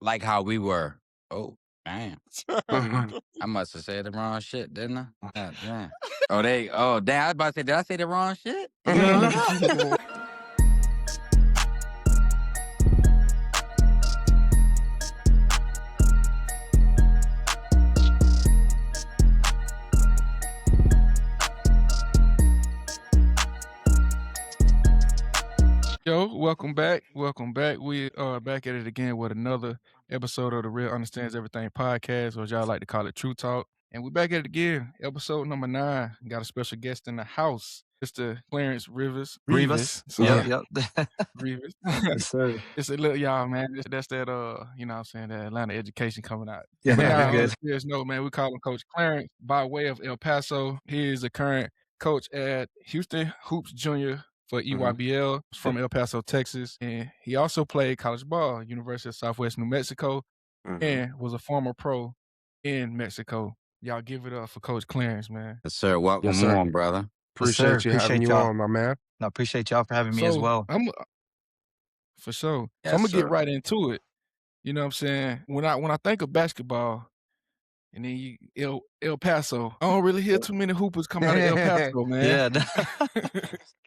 like how we were. Oh, damn. Mhm. I must have said the wrong shit, didn't I? God damn. Oh, damn. I was about to say, did I say the wrong shit? Yo, welcome back. Welcome back. We are back at it again with another episode of the Real Understands Everything podcast, or as y'all like to call it, True Talk. And we're back at it again, episode number 9. Got a special guest in the house, Mr. Clarence Rivas. Rivas. So, Yep. Rivas. Yes, sir. Just a little, y'all, man. That's that, you know what I'm saying, that Atlanta education coming out. Yeah, But you're now, on good. a serious note, man, we call him Coach Clarence by way of El Paso. He is the current coach at Houston Hoops Junior for EYBL from El Paso, Texas. And he also played college ball, University of Southwest New Mexico, and was a former pro in Mexico. Y'all give it up for Coach Clarence, man. Yes, sir. Welcome Yes, sir. on, brother. Yes, sir. Appreciate you having Appreciate you y'all. on, my man. I appreciate y'all for having me as So well. for sure. So Yes, I'm gonna get sir. right into it. You know what I'm saying? When I think of basketball, and then El Paso, I don't really hear too many hoopers come out of El Paso, man.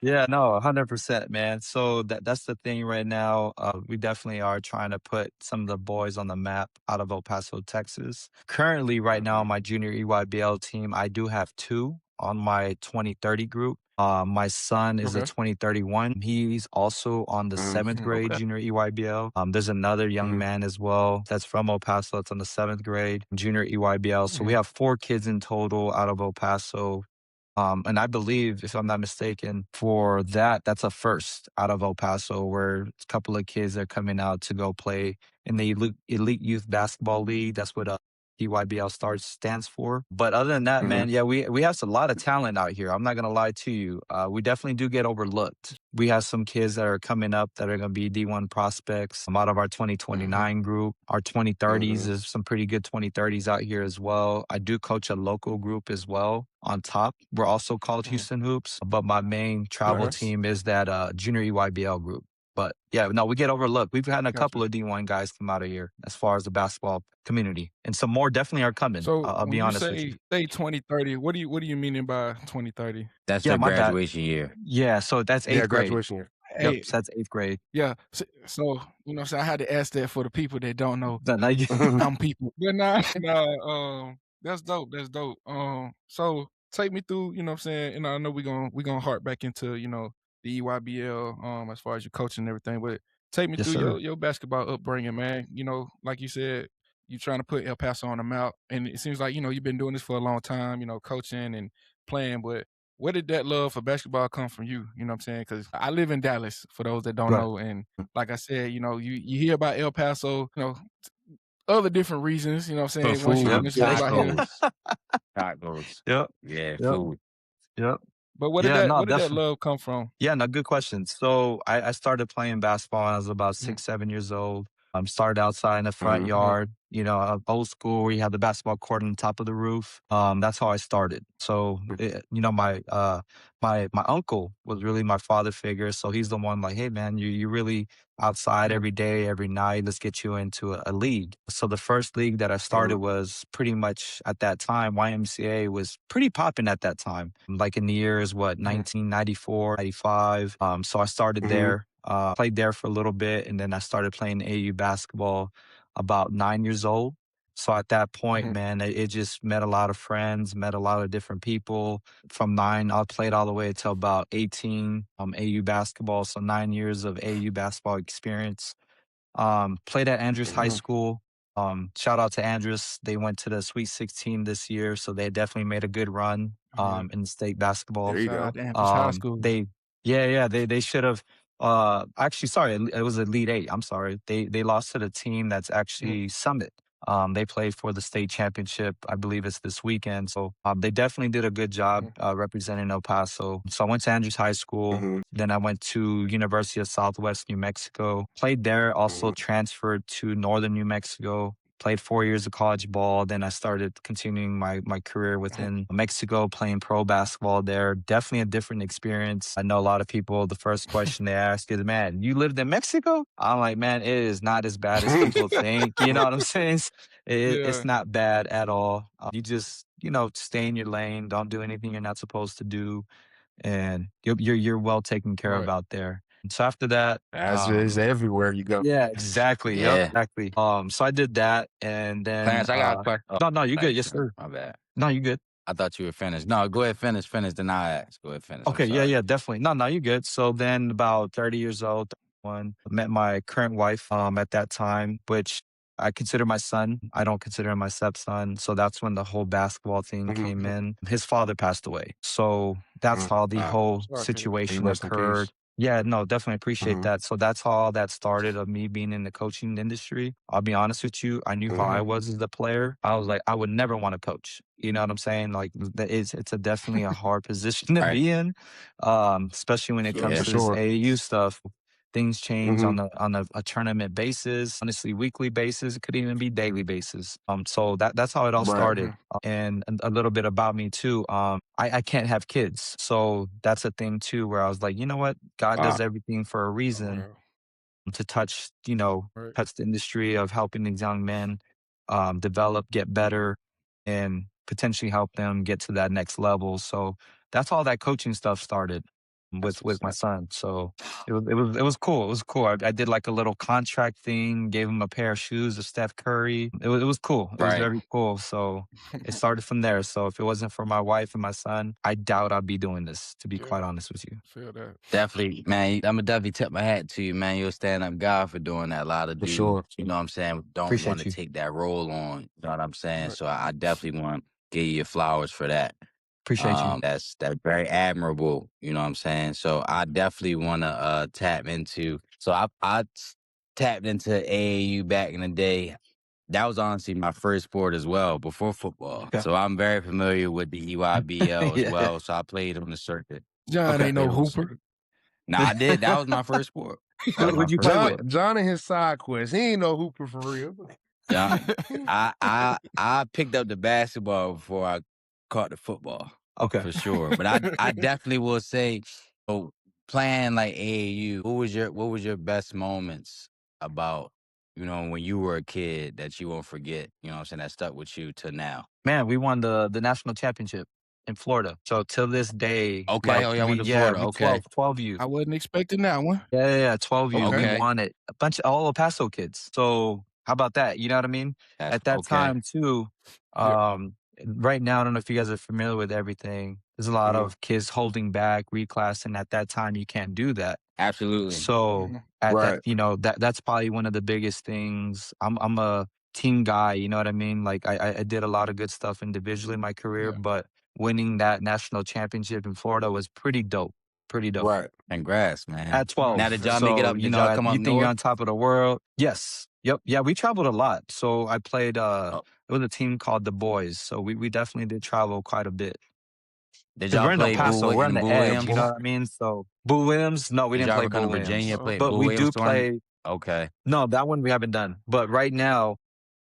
Yeah, no, 100%, man. So that's the thing right now. We definitely are trying to put some of the boys on the map out of El Paso, Texas. Currently, right now, on my junior EYBL team, I do have 2 on my 2030 group. My son is a Okay. 2031. He's also on the 7th grade Okay. junior EYBL. There's another young man as well that's from El Paso that's on the 7th grade junior EYBL. So we have 4 kids in total out of El Paso. And I believe, if I'm not mistaken, for that's a first out of El Paso, where a couple of kids are coming out to go play in the Elite Youth Basketball League. That's what EYBL stands for. But other than that, man, yeah, we have a lot of talent out here. I'm not gonna lie to you. We definitely do get overlooked. We have some kids that are coming up that are gonna be D1 prospects. Out of our 2029 group, our 2030s is some pretty good 2030s out here as well. I do coach a local group as well. On top, we're also called Houston Hoops, but my main travel team is that junior EYBL group. But yeah, no, we get overlooked. We've had a couple of D1 guys come out of here as far as the basketball community, and some more definitely are coming. So I'll be when you honest with you. say 2030, what do you mean by 2030? That's Yeah, their my bad. graduation year. Yeah, so that's 8th grade. Graduation year. Yep, Hey, so that's 8th grade. yeah. So you know what I'm saying? I had to ask that for the people that don't know. But like, I'm people. But nah, that's dope. That's dope. So take me through, you know what I'm saying? And I know we're gonna harp back into, you know, the EYBL, as far as your coaching and everything, but take me Yes, through sir. your basketball upbringing, man. You know, like you said, you're trying to put El Paso on the map. And it seems like, you know, you've been doing this for a long time, you know, coaching and playing, but where did that love for basketball come from you? You know what I'm saying? Because I live in Dallas, for those that don't Right. know. And like I said, you know, you hear about El Paso, you know, other different reasons, you know what I'm saying? For Once you food, initially live out here. tacos. Yep. Yeah, Yep. food. Yep. But where Yeah, no, did that definitely. love come from? Yeah, no, good question. So I started playing basketball when I was about 6, 7 years old. Started outside in the front yard, you know, old school where you have the basketball court on the top of the roof. That's how I started. So, you know, my uncle was really my father figure. So he's the one like, hey, man, you really outside every day, every night. Let's get you into a league. So the first league that I started was pretty much at that time, YMCA was pretty popping at that time. Like in the years, 1994, 95. So I started there, played there for a little bit, and then I started playing AU basketball about 9 years old. So at that point, man, it just met a lot of friends, met a lot of different people. From 9, I played all the way till about 18, AU basketball. So 9 years of AU basketball experience. Played at Andrews High School. Shout out to Andrews. They went to the Sweet 16 this year, so they definitely made a good run in the state basketball. There you Shout go. out to Andrews High School. They should have actually, sorry, it was Elite 8. I'm sorry. They lost to the team that's actually Summit. They played for the state championship. I believe it's this weekend. So they definitely did a good job representing El Paso. So I went to Andrews High School. Then I went to University of Southwest New Mexico. Played there. Also transferred to Northern New Mexico. played 4 years of college ball. Then I started continuing my career within Mexico, playing pro basketball there. Definitely a different experience. I know a lot of people, the first question they ask is, man, you lived in Mexico? I'm like, man, it is not as bad as people think. You know what I'm saying? It's not bad at all. You just, stay in your lane. Don't do anything you're not supposed to do. And you're well taken care of out there. So after that, as is everywhere you go. yeah, exactly. Yep, Yeah. exactly. So I did that, and then Clarence, I got a question. Oh, no, you good? thanks, Yes, sir. my bad. No, you good. I thought you were finished. No, go ahead, finish, then I'll ask. Go ahead, finish. Okay, I'm sorry. yeah, definitely. No, you good. So then, about 30 years old, met my current wife at that time, which I consider my son. I don't consider him my stepson. So that's when the whole basketball thing came in. His father passed away, so that's how the whole situation rest in occurred. peace. Yeah, no, definitely appreciate that. So that's how all that started, of me being in the coaching industry. I'll be honest with you. I knew how I was as a player. I was like, I would never want to coach. You know what I'm saying? Like, it's definitely a hard position to Right. be in, especially when it comes Yeah. to For this sure. AAU stuff. Things change on a tournament basis, honestly, weekly basis. It could even be daily basis. So that's how it all started. And a little bit about me too. I can't have kids, so that's a thing too, where I was like, you know what, God does everything for a reason. To touch the industry of helping these young men develop, get better, and potentially help them get to that next level. So that's all that coaching stuff started with my son. So it was cool. It was cool. I did like a little contract thing, gave him a pair of shoes of Steph Curry. It was cool. It was Right. very cool. So it started from there. So if it wasn't for my wife and my son, I doubt I'd be doing this, to be quite honest with you. Feel that. Definitely, man. I'm gonna definitely tip my hat to you, man. You're a stand-up guy for doing that. A lot of For dudes, sure. you know what I'm saying, don't want Appreciate to you. take that role on. You know what I'm saying? Right. So I definitely want to give you your flowers for that. Appreciate you. That's very admirable. You know what I'm saying? So I definitely want to tap into. So I tapped into AAU back in the day. That was honestly my first sport as well, before football. Okay. So I'm very familiar with the EYBL as Yeah. well. So I played on the circuit. John Okay. ain't no Played on the hooper. circuit. No, I did. That was my first sport. That was my Who'd you first play sport. with? John and his side quest. He ain't no hooper for real. Yeah, I picked up the basketball before I caught the football. Okay. For sure. But I definitely will say, playing like AAU, what was your best moments about, when you were a kid that you won't forget, you know what I'm saying, that stuck with you to now? Man, we won the national championship in Florida. So till this day, Okay. like Oh, y'all went to Florida. we Okay. 12 youth. I wasn't expecting that one. Yeah, 12 youth. Okay. We won it. A bunch of all El Paso kids. So how about that? You know what I mean? That's At that okay. time too, right now, I don't know if you guys are familiar with everything. There's a lot of kids holding back, reclassing. At that time, you can't do that. Absolutely. So at that, that's probably one of the biggest things. I'm a team guy, you know what I mean? Like I did a lot of good stuff individually in my career, but winning that national championship in Florida was pretty dope. Pretty dope. Right. Congrats, man. At 12. Now did y'all make it So, up? Did y'all come up you think you're north? on top of the world? Yes. Yep. Yeah, we traveled a lot. So I played it was a team called the Boys. So we definitely did travel quite a bit. Did Because y'all we're in El play Paso, we're on the Boo edge, Williams? you know what I mean? So Boo Williams, no, we Did didn't y'all play ever come Boo to Virginia? Williams. Play But Boo we Williams do tournament? play Okay. no, that one we haven't done. But right now,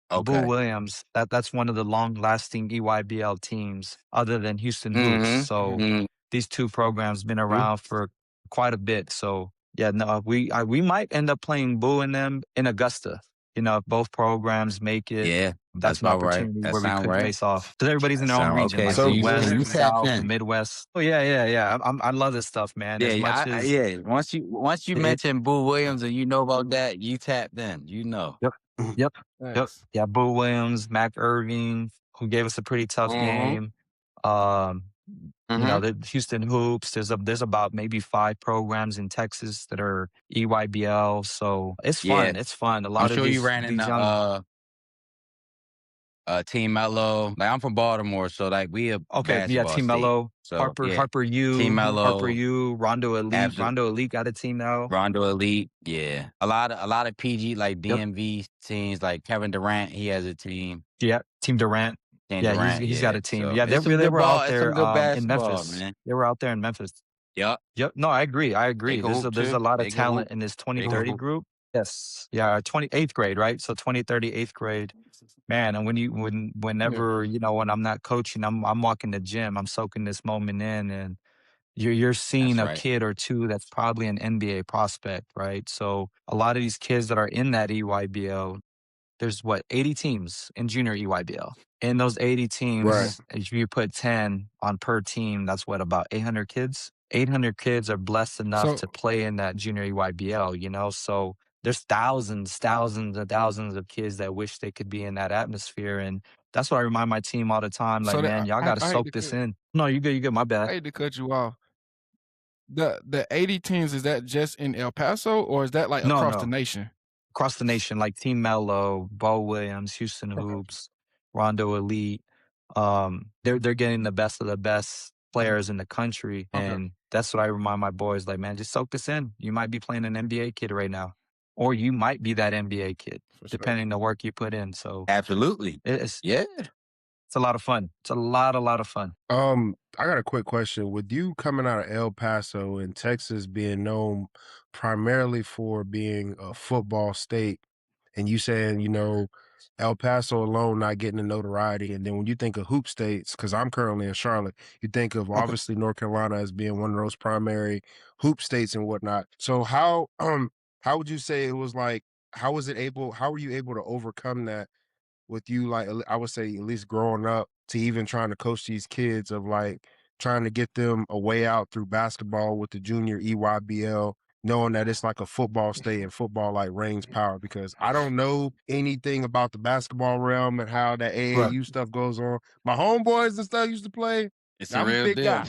Boo Okay. Williams, that's one of the long-lasting EYBL teams other than Houston Hoops. Mm-hmm. So these two programs been around for quite a bit. So yeah, no, we might end up playing Boo and them in Augusta. If both programs make it, Yeah, that's an about right. opportunity That where we sound could right. face off. Because everybody's in their own region, Okay. like So the So West, you the tapped South, the in. Midwest. Oh yeah. I love this stuff, man. As much as Once you mention Boo Williams and you know about that, you tapped in. You know. Yep. Nice. Yeah, Boo Williams, Mac Irving, who gave us a pretty tough game. The Houston Hoops. There's about maybe 5 programs in Texas that are EYBL. So it's fun. Yeah. It's fun. A I'm lot of sure you ran in these young. Team Mello. Like I'm from Baltimore, so like we a basketball Team state. Mello, So Harper yeah. Harper Team Mello. U, Rondo Elite. Absolutely. Rondo Elite got a team now. Rondo Elite, yeah. A lot of PG like DMV teams, like Kevin Durant, he has a team. Yeah, Team Durant. Team Yeah, Durant, he's got a team. So Yeah, it's some they good were out ball. It's there some good in basketball, Memphis. man. They were out there in Memphis. Yep. Yep. No, I agree. They can There's hoop a too. lot of They can talent hoop. in this They can 2030 hoop. group. Yes. Yeah, 28th grade, right? So 20, 30, 8th grade. Man, and whenever, when I'm not coaching, I'm walking the gym, I'm soaking this moment in, and you're seeing That's a right. kid or two that's probably an NBA prospect, right? So a lot of these kids that are in that EYBL, there's 80 teams in junior EYBL. In those 80 Right. teams, if you put 10 on per team, that's about 800 kids. 800 kids are blessed enough So to play in that junior EYBL. So there's thousands and thousands of kids that wish they could be in that atmosphere. And that's what I remind my team all the time. Like, so that man, y'all got to I hate soak to this cut in. No, you good, my bad. I hate to cut you off. The 80 teams, is that just in El Paso or is that like No, across the no. nation? Across the nation, like Team Mello, Bo Williams, Houston Okay. Hoops, Rondo Elite. They're getting the best of the best players in the country, Okay. and that's what I remind my boys. Like, man, just soak this in. You might be playing an NBA kid right now, or you might be that NBA kid, For sure. depending on the work you put in. So Absolutely. it's Yeah. it's a lot of fun. It's a lot of fun. I got a quick question. With you coming out of El Paso and Texas being known primarily for being a football state, and you saying, El Paso alone not getting the notoriety, and then when you think of hoop states, because I'm currently in Charlotte, you think of Okay. obviously North Carolina as being one of those primary hoop states and whatnot. So how would you say it was like? How were you able to overcome that with you, like, I would say at least growing up to even trying to coach these kids of like trying to get them a way out through basketball with the junior EYBL, knowing that it's like a football state and football like reigns power, because I don't know anything about the basketball realm and how that Right. AAU stuff goes on. My homeboys and stuff used to play. It's a I'm a real big deal. guy,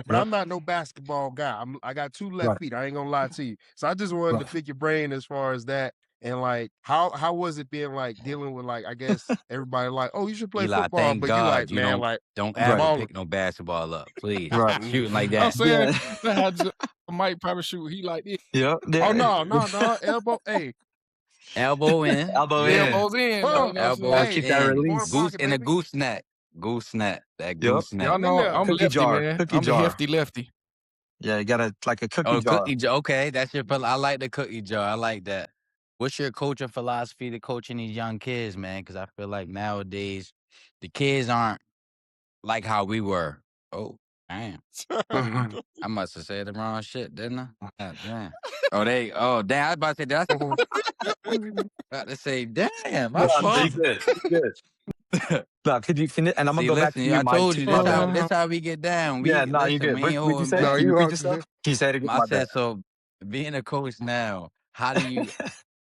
but I'm not no basketball guy. I got two left Right. feet. I ain't gonna lie to you. So I just wanted to pick your brain as far as that. And like, how was it being like dealing with like, I guess everybody like, oh, you should play Eli, football, thank but you like, God you man, like don't I'm ever Right. balling. pick no basketball up, please. Right. Shooting like I'm that. saying Yeah. that had Mike probably shoot. He like this. Yep. Oh Yeah. no, elbow, hey, Elbow in. Elbow Yeah. in. Elbows in though. huh, You know what I'm Gotta saying? Elbows hey, keep that in. corner release. Goose pocket, in a baby. gooseneck. Gooseneck. That Yep. gooseneck. Y'all I'm in know there. I'm Cookie lefty, jar. man. Cookie I'm a jar. hefty lefty. Yeah, you gotta like a cookie Oh, jar. cookie jar. Okay, that's your. I like the cookie jar. I like that. What's your coaching philosophy to coaching these young kids, man? Because I feel like nowadays the kids aren't like how we were. Oh, damn. I must have said the wrong shit, didn't I? God damn. Oh, damn. I was about to say, did I about to say, damn, my No, you fault. good. You good. No, could you finish? And I'm gonna See, go back listen, to you, I Mike, told too. you My this how bad. this how we get down. Yeah, We no, you listen, good. we ain't What'd you holding say? No, back. Can you you repeat are. yourself? Can you say it again? I My bad. said, so being a coach now, how do you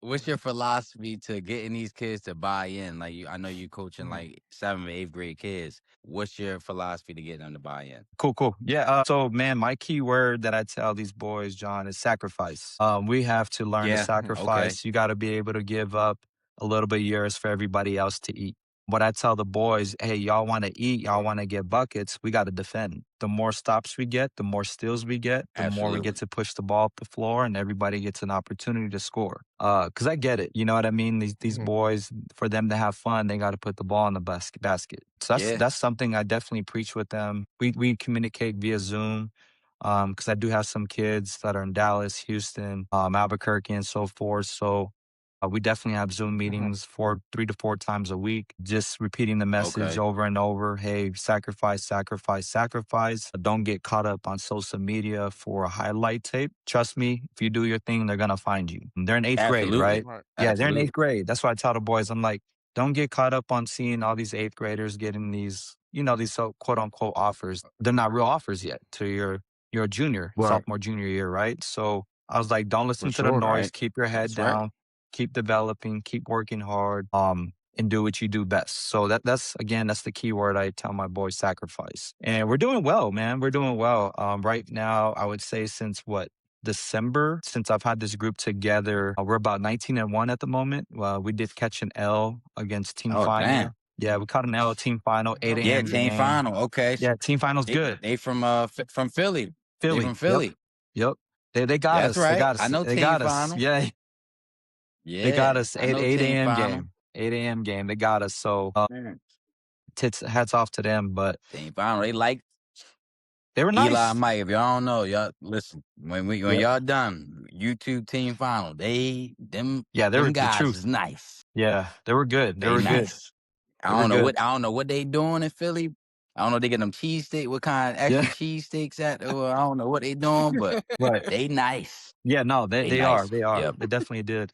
what's your philosophy to getting these kids to buy in? Like I know you coaching like 7th or 8th grade kids. What's your philosophy to get them to buy in? Cool. Yeah. So, man, my key word that I tell these boys, John, is sacrifice. We have to learn to Yeah. Okay. sacrifice. You got to be able to give up a little bit of yours for everybody else to eat. What I tell the boys, hey, y'all want to eat, y'all want to get buckets, we got to defend. The more stops we get, the more steals we get, the more we get Absolutely. to push the ball up the floor, and everybody gets an opportunity to score. Because I get it, you know what I mean. These boys, for them to have fun, they got to put the ball in the basket. So Yeah. that's something I definitely preach with them. We communicate via Zoom. Because I do have some kids that are in Dallas, Houston, Albuquerque, and so forth. So we definitely have Zoom meetings 3 to 4 times a week, just repeating the message Okay. over and over. Hey, sacrifice, sacrifice, sacrifice. Don't get caught up on social media for a highlight tape. Trust me, if you do your thing, they're going to find you. They're in 8th grade, right? Absolutely. Right. Yeah, they're in 8th Absolutely. grade. That's why I tell the boys, I'm like, don't get caught up on seeing all these 8th graders getting these, these so quote unquote offers. They're not real offers yet to you're a junior, Right. sophomore, junior year, right? So I was like, don't For listen to the sure. noise. Right. Keep your head That's right. down. Keep developing. Keep working hard. And do what you do best. So that's the key word I tell my boys: sacrifice. And we're doing well, man. We're doing well. Right now, I would say since December, since I've had this group together, we're about 19-1 at the moment. We did catch an L against Team Oh, Final. damn. Yeah, we caught an L team final, 8 Yeah, a.m. team game. final. Okay. Yeah, team final's good. They from Philly. They Philly. from Philly. Yep. They got That's us. They right. got I us. know They team got us. final. Yeah. They got Yeah, us. I 8 know team a.m. final. game. 8 a.m. game. They got us. So Man. hats off to them. But Team final. They like They were Eli nice. and Mike, if y'all don't know, y'all listen. When Yep. y'all done YouTube team final, them Yeah, they were the guys truth. is nice. Yeah, they were good. They They were good. nice. They were good. I don't know what they doing in Philly. I don't know they get them cheesesteak, what kind of extra Yeah, cheesesteaks at, or I don't know what they doing, but right. they nice. Yeah, no, They they are. nice. They are. Yep. They definitely did.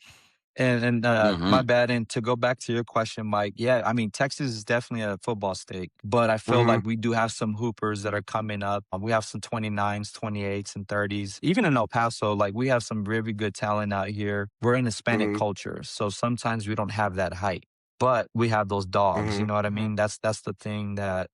And Mm-hmm. my bad. And to go back to your question, Mike, yeah, I mean, Texas is definitely a football state, but I feel Mhm. like we do have some hoopers that are coming up. We have some 29s, 28s, and 30s. Even in El Paso, like we have some really good talent out here. We're an Hispanic Mhm. culture, so sometimes we don't have that height, but we have those dogs. You Mhm. know what I mean? That's the thing that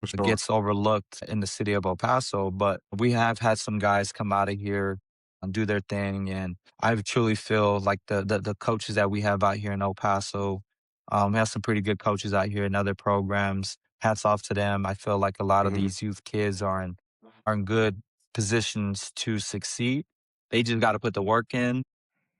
For sure. gets overlooked in the city of El Paso. But we have had some guys come out of here and do their thing. And I truly feel like the coaches that we have out here in El Paso, we have some pretty good coaches out here in other programs. Hats off to them. I feel like a lot of Mhm. these youth kids are in good positions to succeed. They just got to put the work in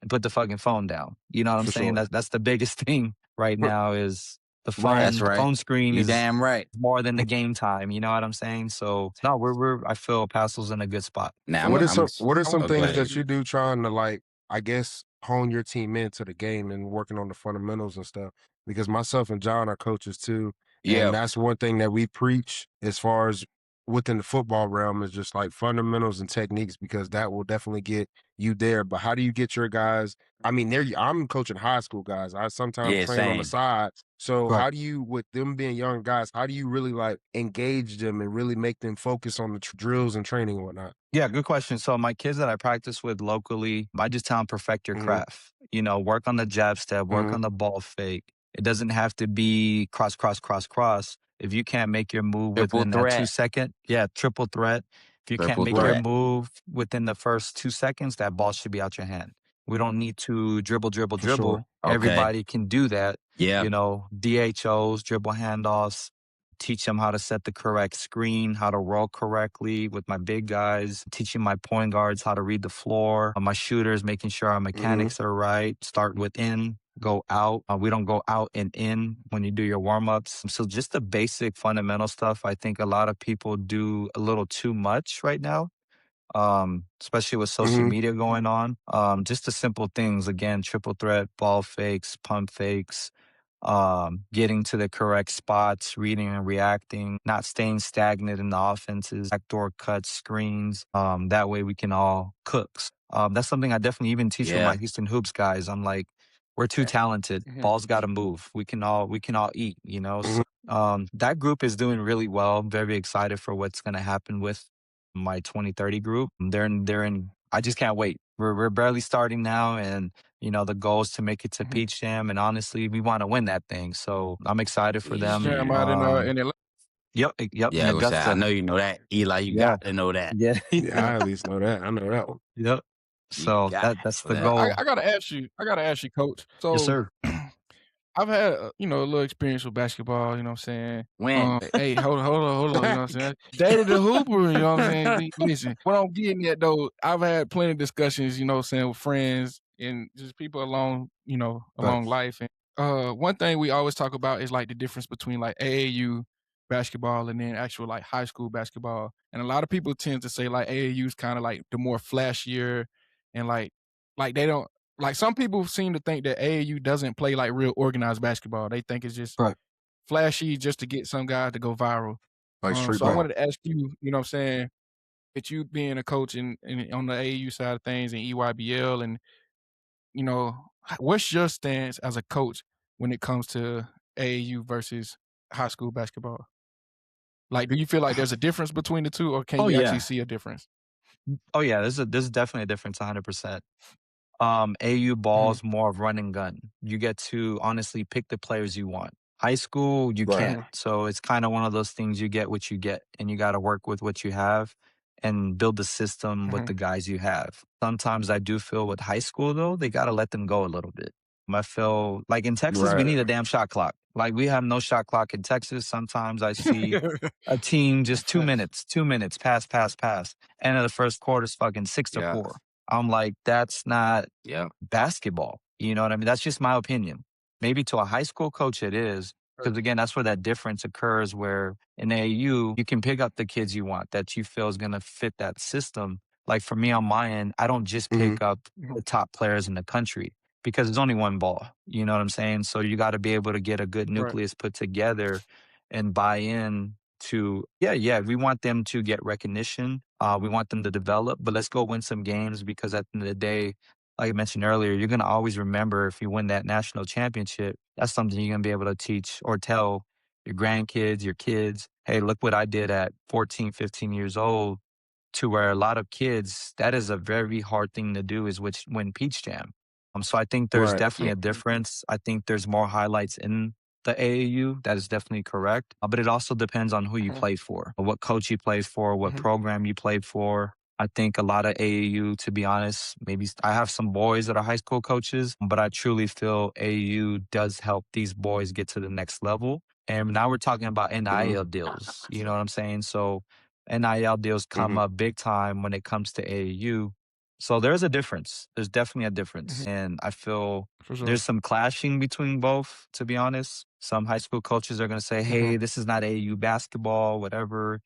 and put the fucking phone down. You know what I'm For saying? sure. That's the biggest thing right now is the Right. That's phone. The right. phone screen You is damn right. more than the game time. You know what I'm saying? So no, we're I feel Paso's in a good spot. Now So What are I some want oh, go to things ask ahead. that you. you do trying to like, I guess, hone your team into the game and working on the fundamentals and stuff? Because myself and John are coaches too, and Yeah. that's one thing that we preach as far as within the football realm is just like fundamentals and techniques because that will definitely get you there. But how do you get your guys? I mean, I'm coaching high school guys. I sometimes Yeah, train on the same. side. So Right. how do you, with them being young guys, how do you really like engage them and really make them focus on the drills and training and whatnot? Yeah, good question. So my kids that I practice with locally, I just tell them perfect your Mhm. craft. You know, work on the jab step, work Mhm. on the ball fake. It doesn't have to be cross, cross, cross, cross. If you can't make your move Triple within that two threat. second, yeah, triple threat. If you can't Triple make your Right. threat. move within the first 2 seconds, that ball should be out your hand. We don't need to dribble, dribble, For sure. dribble. Okay. Everybody can do that. Yeah. You know, DHOs, dribble handoffs, teach them how to set the correct screen, how to roll correctly with my big guys, teaching my point guards how to read the floor, my shooters, making sure our Mhm. mechanics are right, start within, go out. We don't go out and in when you do your warm ups. So just the basic fundamental stuff, I think a lot of people do a little too much right now. Especially with social Mhm. media going on. Just the simple things again, triple threat, ball fakes, pump fakes, getting to the correct spots, reading and reacting, not staying stagnant in the offenses, backdoor cuts, screens. That way we can all cook. That's something I definitely even teach with my Yeah. Houston Hoops guys. I'm like, we're too talented. Mhm. Ball's got to move. We can all eat. You know. Mhm. So, that group is doing really well. I'm very excited for what's going to happen with my 2030 group. They're in. I just can't wait. We're barely starting now, and you know, the goal is to make it to Mhm. Peach Jam, and honestly, we want to win that thing. So I'm excited for Peach them. Jam out in Atlanta. Yep, in Yeah, I was gonna say, I Augusta. know you know that. Eli, you Yeah, got to know that. yeah, Yeah, I at least know that. I know that one. yep. You So got that's to the know So that. goal. I gotta ask you. I gotta ask you, Coach. Yes, So sir. I've had a little experience with basketball. You know what I'm saying? When? Hey, hold on. You know what I'm saying? Dated a hooper. You know what I'm saying? Listen, what I'm getting at though, I've had plenty of discussions. You know what I'm saying, with friends and just people along. Along Facts. life. And one thing we always talk about is like the difference between like AAU basketball and then actual like high school basketball. And a lot of people tend to say like AAU is kind of like the more flashier and like they don't like some people seem to think that AAU doesn't play like real organized basketball. They think it's just Right. flashy just to get some guys to go viral. Like street So I ball. wanted to ask you, you know what I'm saying, that you being a coach in on the AAU side of things and EYBL and, you know, what's your stance as a coach when it comes to AAU versus high school basketball? Like, do you feel like there's a difference between the two or can Oh you actually yeah. see a difference? Oh yeah. There's definitely a difference. 100%. AU Mhm, ball's more of run and gun. You get to honestly pick the players you want. High school, you Right. can't. mhm, So it's kind of one of those things you get what you get, and you got to work with what you have and build the system with mhm, the guys you have. Sometimes I do feel with high school, though, they got to let them go a little bit. I feel like in Texas, we Right. need a damn shot clock. Like we have no shot clock in Texas. Sometimes I see a team just two Facts. minutes, 2 minutes, pass, pass, pass. End of the first quarter is fucking six to Yeah. four. I'm like, that's not Yeah. basketball. You know what I mean? That's just my opinion. Maybe to a high school coach it is, Because again, that's where that difference occurs where in AAU, you can pick up the kids you want that you feel is going to fit that system. Like for me on my end, I don't just Mhm. pick up the top players in the country because there's only one ball. You know what I'm saying? So you got to be able to get a good Right. nucleus put together and buy in to, yeah, we want them to get recognition. We want them to develop, but let's go win some games because at the end of the day, like I mentioned earlier, you're going to always remember if you win that national championship, that's something you're going to be able to teach or tell your grandkids, your kids, hey, look what I did at 14, 15 years old, to where a lot of kids, that is a very hard thing to do is which win Peach Jam. So I think there's Right. definitely a difference. I think there's more highlights in the AAU. That is definitely correct. But it also depends on who you play for, what coach you plays for, what program you played for. I think a lot of AAU, to be honest, maybe I have some boys that are high school coaches, but I truly feel AAU does help these boys get to the next level. And now we're talking about Mhm. NIL deals. You know what I'm saying? So NIL deals come Mhm. up big time when it comes to AAU. So there's a difference. There's definitely a difference. And I feel For sure. there's some clashing between both, to be honest. Some high school coaches are going to say, hey, this is not AAU basketball, whatever.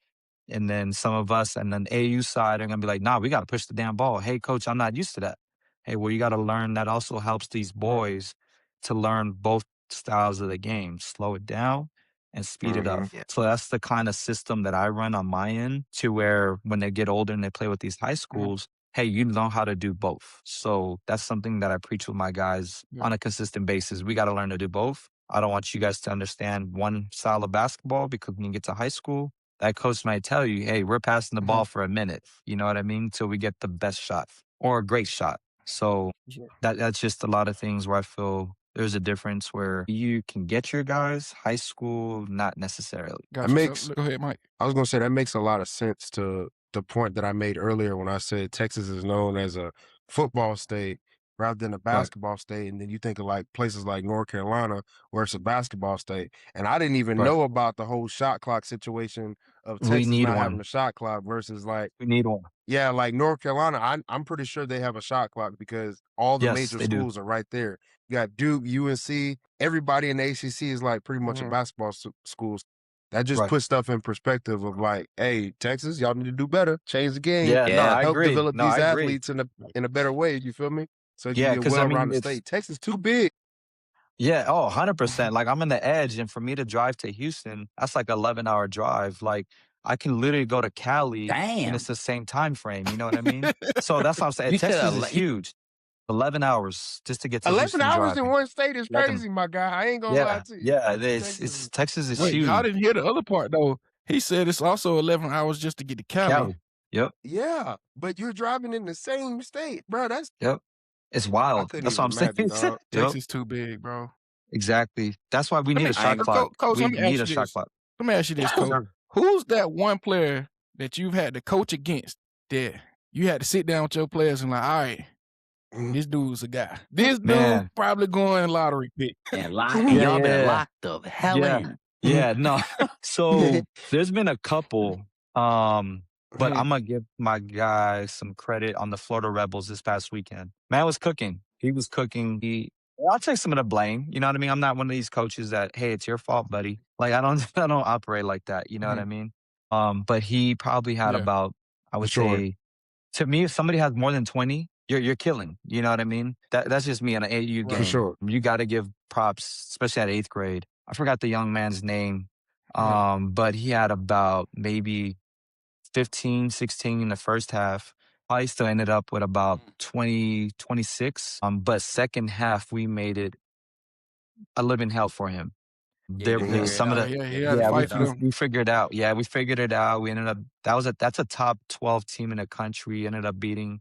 And then some of us and then AU side are going to be like, nah, we got to push the damn ball. Hey, coach, I'm not used to that. Hey, well, you got to learn. That also helps these boys to learn both styles of the game, slow it down and speed it up. Mhm. Yeah. So that's the kind of system that I run on my end to where when they get older and they play with these high schools, hey, you know how to do both. So that's something that I preach with my guys on a consistent basis. We got to learn to do both. I don't want you guys to understand one style of basketball because when you get to high school, that coach might tell you, hey, we're passing the ball for a minute. You know what I mean? Until we get the best shot or a great shot. So that's just a lot of things where I feel there's a difference where you can get your guys, high school, not necessarily. That Gotcha. So makes go ahead, Mike. I was gonna say that makes a lot of sense to the point that I made earlier when I said Texas is known as a football state rather than a Right. basketball state. And then you think of like places like North Carolina where it's a basketball state. And I didn't even Right. know about the whole shot clock situation of We Texas need not having one. a shot clock versus like, We need one. yeah, like North Carolina, I'm pretty sure they have a shot clock because all the Yes, major they do. schools are right there. You got Duke, UNC, everybody in the ACC is like pretty much a basketball schools. That just Right. puts stuff in perspective of like, hey, Texas, y'all need to do better, change the game, Yeah, no, Yeah. I help agree. develop No, I these agree. athletes in a better way. You feel me? So it can Yeah, be a because I mean, well-rounded it's state. Texas too big. yeah, oh, 100%. Like I'm in the edge, and for me to drive to Houston, that's like 11-hour drive. Like I can literally go to Cali, and Damn. it's the same time frame. You know what I mean? So that's what I'm saying. You said Texas is huge. 11 hours just to get to 11 Houston hours in driving. one state is 11. crazy, my guy. I ain't gonna lie Yeah, to you. yeah. Texas is Texas is Wait, y'all huge. didn't hear the other part though. He said it's also 11 hours just to get to Cali. Cali. Yep, yeah, but you're driving in the same state, bro. That's yep. It's I wild. couldn't That's what even I'm saying. imagine, dog. Yep, Texas too big, bro. exactly. That's why we Let need me, a shot I clock. Coach, let We me ask need you a shot this. clock. Let me ask you this, Coach. Sure. Who's that one player that you've had to coach against that you had to sit down with your players and like, all right, Mhm. this dude's a guy. This dude Man. probably going lottery pick. and lock Yeah, and Yeah, y'all better yeah, lock the hell yeah. in. Yeah, no. So there's been a couple, but I'm gonna give my guy some credit on the Florida Rebels this past weekend. Man was cooking. He was cooking. I'll take some of the blame. You know what I mean? I'm not one of these coaches that, hey, it's your fault, buddy. Like I don't I don't operate like that. You know what I mean? But he probably had Yeah. about, I for would sure. say, to me, if somebody has more than 20, you're killing. You know what I mean? That's just me in an AU Right. For game. sure. You got to give props, especially at 8th grade. I forgot the young man's name, but he had about maybe 15, 16 in the first half. I still ended up with about 20, 26. But second half, we made it a living hell for him. Yeah, you Mhm. figure it Some of out. the He had to yeah, fight for them. we figured it out. Yeah, we figured it out. We ended up that's a top 12 team in the country. Ended up beating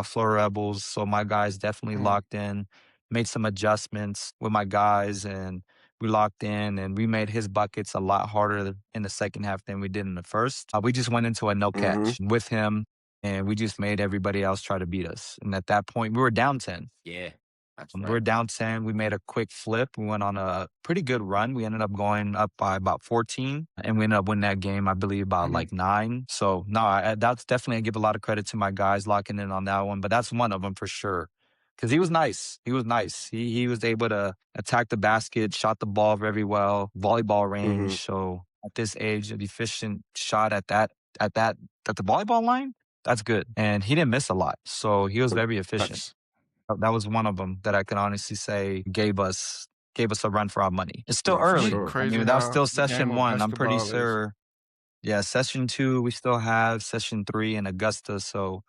Florida Rebels. So my guys definitely locked in, made some adjustments with my guys, and we locked in and we made his buckets a lot harder in the second half than we did in the first. We just went into a no Mhm. catch with him and we just made everybody else try to beat us. And at that point, we were down 10. Yeah, that's We right. were down 10. We made a quick flip. We went on a pretty good run. We ended up going up by about 14, and we ended up winning that game, I believe, about like 9. So, no, that's definitely, I give a lot of credit to my guys locking in on that one, but that's one of them for sure. because he was nice. He was nice. He was able to attack the basket, shot the ball very well, volleyball range. So at this age, an efficient shot at the volleyball line, that's good. And he didn't miss a lot, so he was very efficient. Nice. That was one of them that I can honestly say gave us a run for our money. It's still No, for early. sure. I Crazy mean, that was how still the game session of 1. I'm pretty basketball is. sure. Yeah, session 2 we still have, session 3 in Augusta. So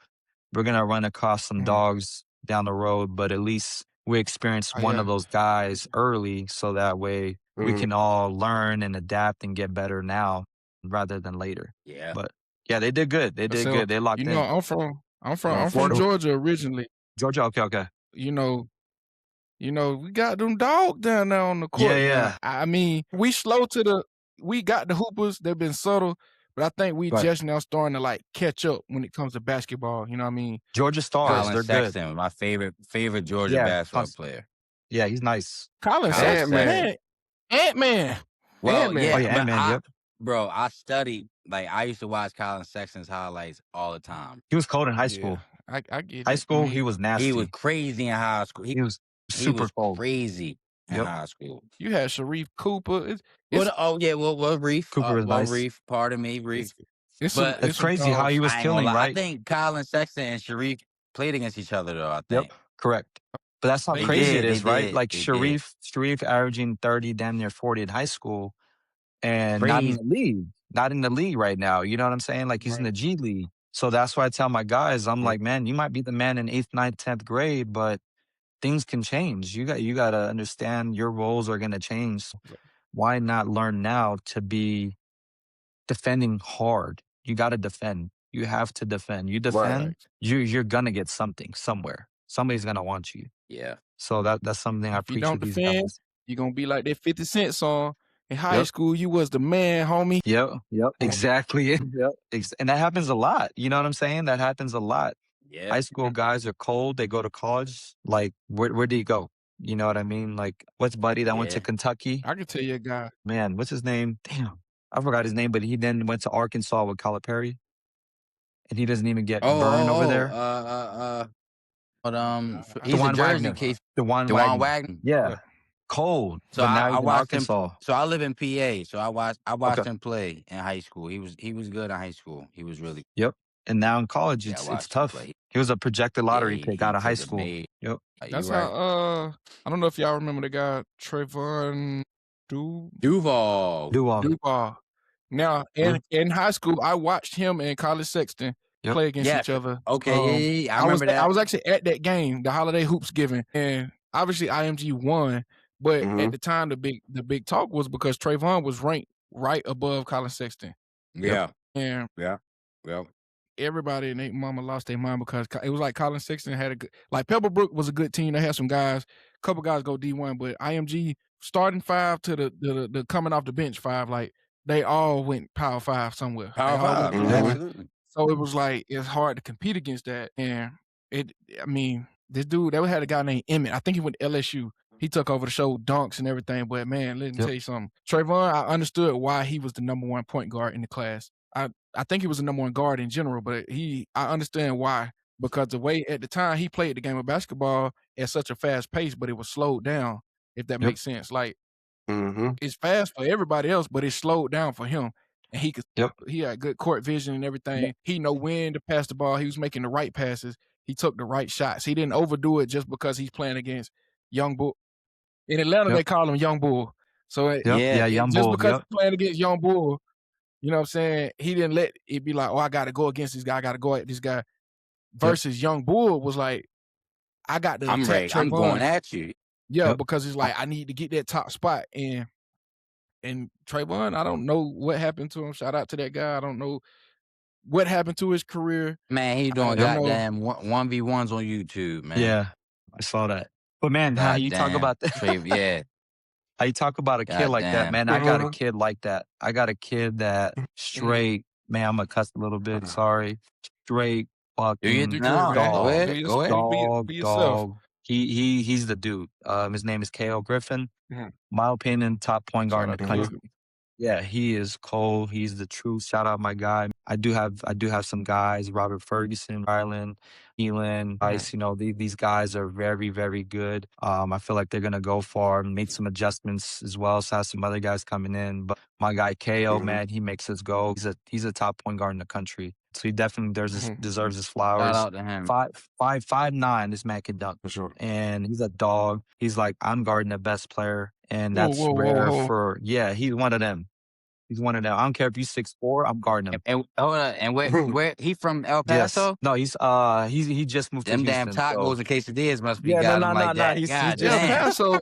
we're gonna run across some dogs down the road, but at least we experience Oh, one yeah. of those guys early, so that way we can all learn and adapt and get better now rather than later. Yeah. But yeah, they did good. They did So, good. They locked you know, in. I'm from Florida? Georgia originally. Georgia, okay. You know, we got them dogs down there on the court. Yeah. I mean, we got the hoopers. They've been subtle, but I think we Right. just now starting to like catch up when it comes to basketball. You know what I mean? Georgia Stars, Colin they're good. Sexton, my favorite Georgia Yeah, basketball player. Yeah, he's nice. Colin Colin Sexton, Ant-Man. Ant-Man. Well, Ant-Man. yeah, Oh, yeah, but Ant-Man, yep. bro, I studied, like, I used to watch Colin Sexton's highlights all the time. He was cold in high school. Yeah, I get it. High school, I mean, he was nasty. He was crazy in high school. He was He super was cold. crazy in Yep. high school. you had Sharif Cooper. Reef. Cooper was nice. Reef. Pardon me, Reef. It's But It's crazy how he was I ain't gonna killing, lie. right? I think Colin Sexton and Sharif played against each other, though, I Yep, think. correct. But that's how They crazy did. it is, They right? did. Like They did. Sharif averaging 30, damn near 40 in high school, and not in Crazy. the league. Not in the league right now. You know what I'm saying? Like he's in the G League. So that's why I tell my guys, I'm like, man, you might be the man in 8th, 9th, 10th grade, but things can change. You got to understand your roles are going to change. Why not learn now to be defending hard? You got to defend. You have to defend. You defend, you're going to get something somewhere. Somebody's going to want you. Yeah. So that's something I If you preach don't to these defend, guys. you're gonna be like that 50 Cent song. In high school, you was the man, homie. Yep, exactly. Yep. And that happens a lot. You know what I'm saying? That happens a lot. Yeah. High school guys are cold. They go to college. Like, where did he go? You know what I mean? Like, what's Buddy that went to Yeah. Kentucky? I can tell you a guy. Man, what's his name? Damn, I forgot his name, but he then went to Arkansas with Calipari. And he doesn't even get burned over there. He's a DeJuan Jersey Wagner. case. DeJuan Wagner. Wagner. Yeah. Cold. So but now I he's in watched him. Arkansas. So I live in PA. So I watched him play in high school. He was good in high school. He was really. Yep. And now in college, Yeah, I it's watched him tough. play. He was a projected lottery Yeah, pick he out of high took a school. big- Yep. That's you right. how. I don't know if y'all remember the guy Trayvon Duval. Duval. Now in high school, I watched him and Colin Sexton play against each other. Okay, yeah, I remember that. I was actually at that game, the holiday hoops giving, and obviously IMG won. But at the time, the big talk was because Trayvon was ranked right above Colin Sexton. Yeah. And everybody and their mama lost their mind because it was like Colin Sexton had a good, like Pebblebrook was a good team. They had some guys, a couple guys go D1, but IMG starting 5 to the coming off the bench 5, like they all went Power 5 somewhere. Power 5, absolutely. So it was like it's hard to compete against that. And this dude, they had a guy named Emmett. I think he went to LSU. He took over the show, dunks and everything. But man, let me tell you something. Trayvon, I understood why he was the number 1 point guard in the class. I think he was the number 1 guard in general, but I understand why. Because the way at the time he played the game of basketball at such a fast pace, but it was slowed down, if that makes sense. Like it's fast for everybody else, but it's slowed down for him. And he had good court vision and everything. He know when to pass the ball. He was making the right passes. He took the right shots. He didn't overdo it just because he's playing against Young Bull. In Atlanta, they call him Young Bull. So Young just Bull. because he's playing against Young Bull, you know what I'm saying? He didn't let it be like, oh, I got to go against this guy. I got to go at this guy. Versus Young Bull was like, I got to attack Trayvon. I'm going at you. Yeah, because it's like, I need to get that top spot. And Trayvon, I don't know what happened to him. Shout out to that guy. I don't know what happened to his career. Man, he doing goddamn 1v1s on YouTube, man. Yeah, I saw that. But man, how you talk about that? How you talk about a kid like that, man? I got a kid like that. I got a kid that straight, man, I'm gonna cuss a little bit, sorry. Straight fucking dog. He's the dude. His name is K.O. Griffin. My opinion, top point guard in the country. Yeah, he is cold. He's the truth. Shout out my guy. I do have some guys, Robert Ferguson, Rylan, Elon, Ice, these guys are very, very good. I feel like they're gonna go far and make some adjustments as well. So I have some other guys coming in. But my guy KO, man, he makes us go. He's a top point guard in the country. So he definitely deserves his Shout flowers. out to him. 5'9", this man can dunk. For sure. And he's a dog. He's like, I'm guarding the best player. And Whoa, that's whoa, whoa, rare whoa. he's one of them. He's one of them. I don't care if he's 6'4", I'm guarding him. And hold on, and where he from El Yes. Paso? No, he just moved to Them damn Houston. tacos and quesadillas must be Yeah, got him no. like that. He's God just El damn. Paso.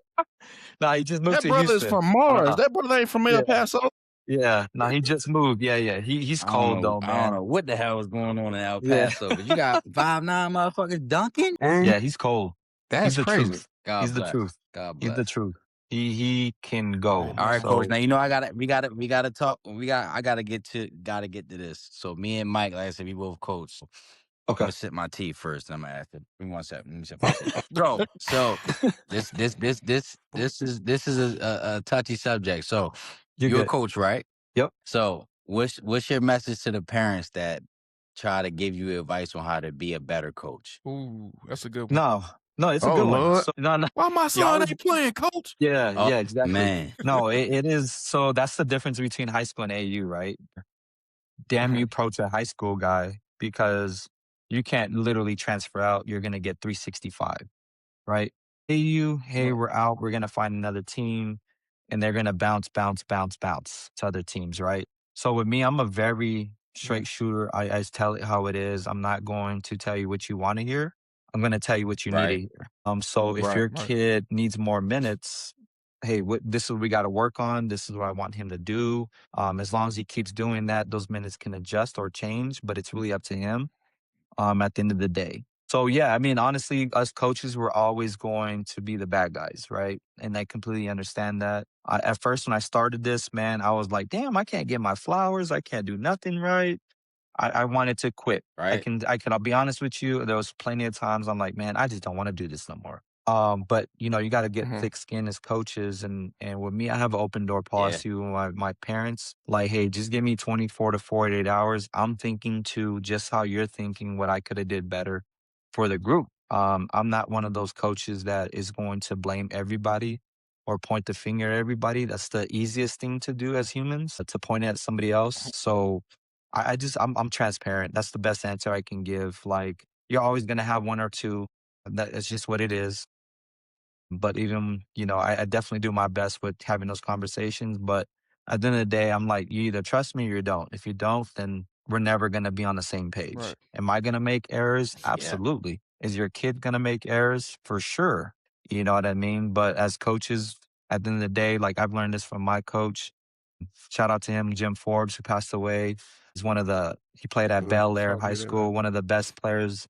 he just moved That to brother is Houston. from Mars. Uh, That brother ain't from El yeah. Paso. Yeah. No, he just moved. Yeah. He's cold though, I man. don't know what the hell is going on in El Yeah. Paso, but you got 5'9" motherfuckers dunking. Yeah, he's cold. That's He's the crazy. truth. God He's bless. the truth. God He's bless. the truth. He can go. All right, So coach. Now you know we gotta talk. I gotta get to this. So me and Mike, like I said, we both coach. I'm okay. gonna sip my tea first, and I'm gonna ask him. Give me 1 second. Let me sip my tea. Bro, so this is a touchy subject. So You're you're a good. coach, right? Yep. So what's your message to the parents that try to give you advice on how to be a better coach? Ooh, that's a good one. No, it's a Oh, good one. Lord. So, no. Why my son ain't playing, coach? Yeah, Oh, exactly. man. No, it is. So that's the difference between high school and AU, right? Damn you approach a high school guy because you can't literally transfer out. You're going to get 365, right? AU, hey, we're out. We're going to find another team and they're going to bounce to other teams, right? So with me, I'm a very straight shooter. I tell it how it is. I'm not going to tell you what you want to hear. I'm going to tell you what you need to Right. hear. So if your Right. kid needs more minutes, hey, this is what we got to work on. This is what I want him to do. As long as he keeps doing that, those minutes can adjust or change, but it's really up to him at the end of the day. So, yeah, I mean, honestly, us coaches, we're always going to be the bad guys, right? And I completely understand that. At first, when I started this, man, I was like, damn, I can't get my flowers. I can't do nothing right. I wanted to quit. Right. I'll be honest with you. There was plenty of times I'm like, man, I just don't want to do this no more. But you got to get thick skin as coaches. And with me, I have an open door policy with my parents. Like, hey, just give me 24 to 48 hours. I'm thinking to just how you're thinking, what I could have did better for the group. I'm not one of those coaches that is going to blame everybody or point the finger at everybody. That's the easiest thing to do as humans, to point at somebody else. So I'm transparent. That's the best answer I can give. Like, you're always going to have one or two. That's just what it is. But even, I definitely do my best with having those conversations. But at the end of the day, I'm like, you either trust me or you don't. If you don't, then we're never going to be on the same page. Right. Am I going to make errors? Yeah. Absolutely. Is your kid going to make errors? For sure. You know what I mean? But as coaches, at the end of the day, like, I've learned this from my coach. Shout out to him, Jim Forbes, who passed away. He played at Bel Air High School, one of the best players,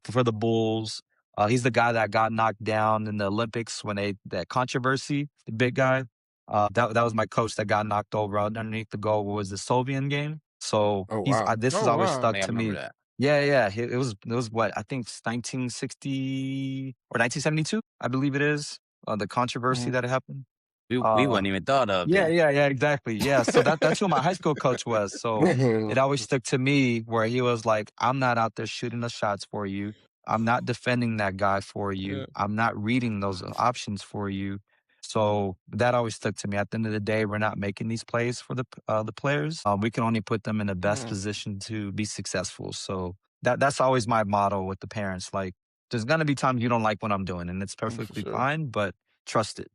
for the Bulls. He's the guy that got knocked down in the Olympics when that controversy, the big guy. That was my coach that got knocked over underneath the goal. Was the Soviet game? So Oh, wow. this has always stuck I to remember me. that. Yeah. It was what I think 1960 or 1972, I believe it is. The controversy that happened. We wasn't even thought of Yeah, then. exactly. Yeah, so that's who my high school coach was. So it always stuck to me where he was like, I'm not out there shooting the shots for you. I'm not defending that guy for you. Yeah. I'm not reading those options for you. So that always stuck to me. At the end of the day, we're not making these plays for the players. We can only put them in the best position to be successful. So that's always my motto with the parents. Like, there's gonna be times you don't like what I'm doing, and it's perfectly sure. fine. But trust it.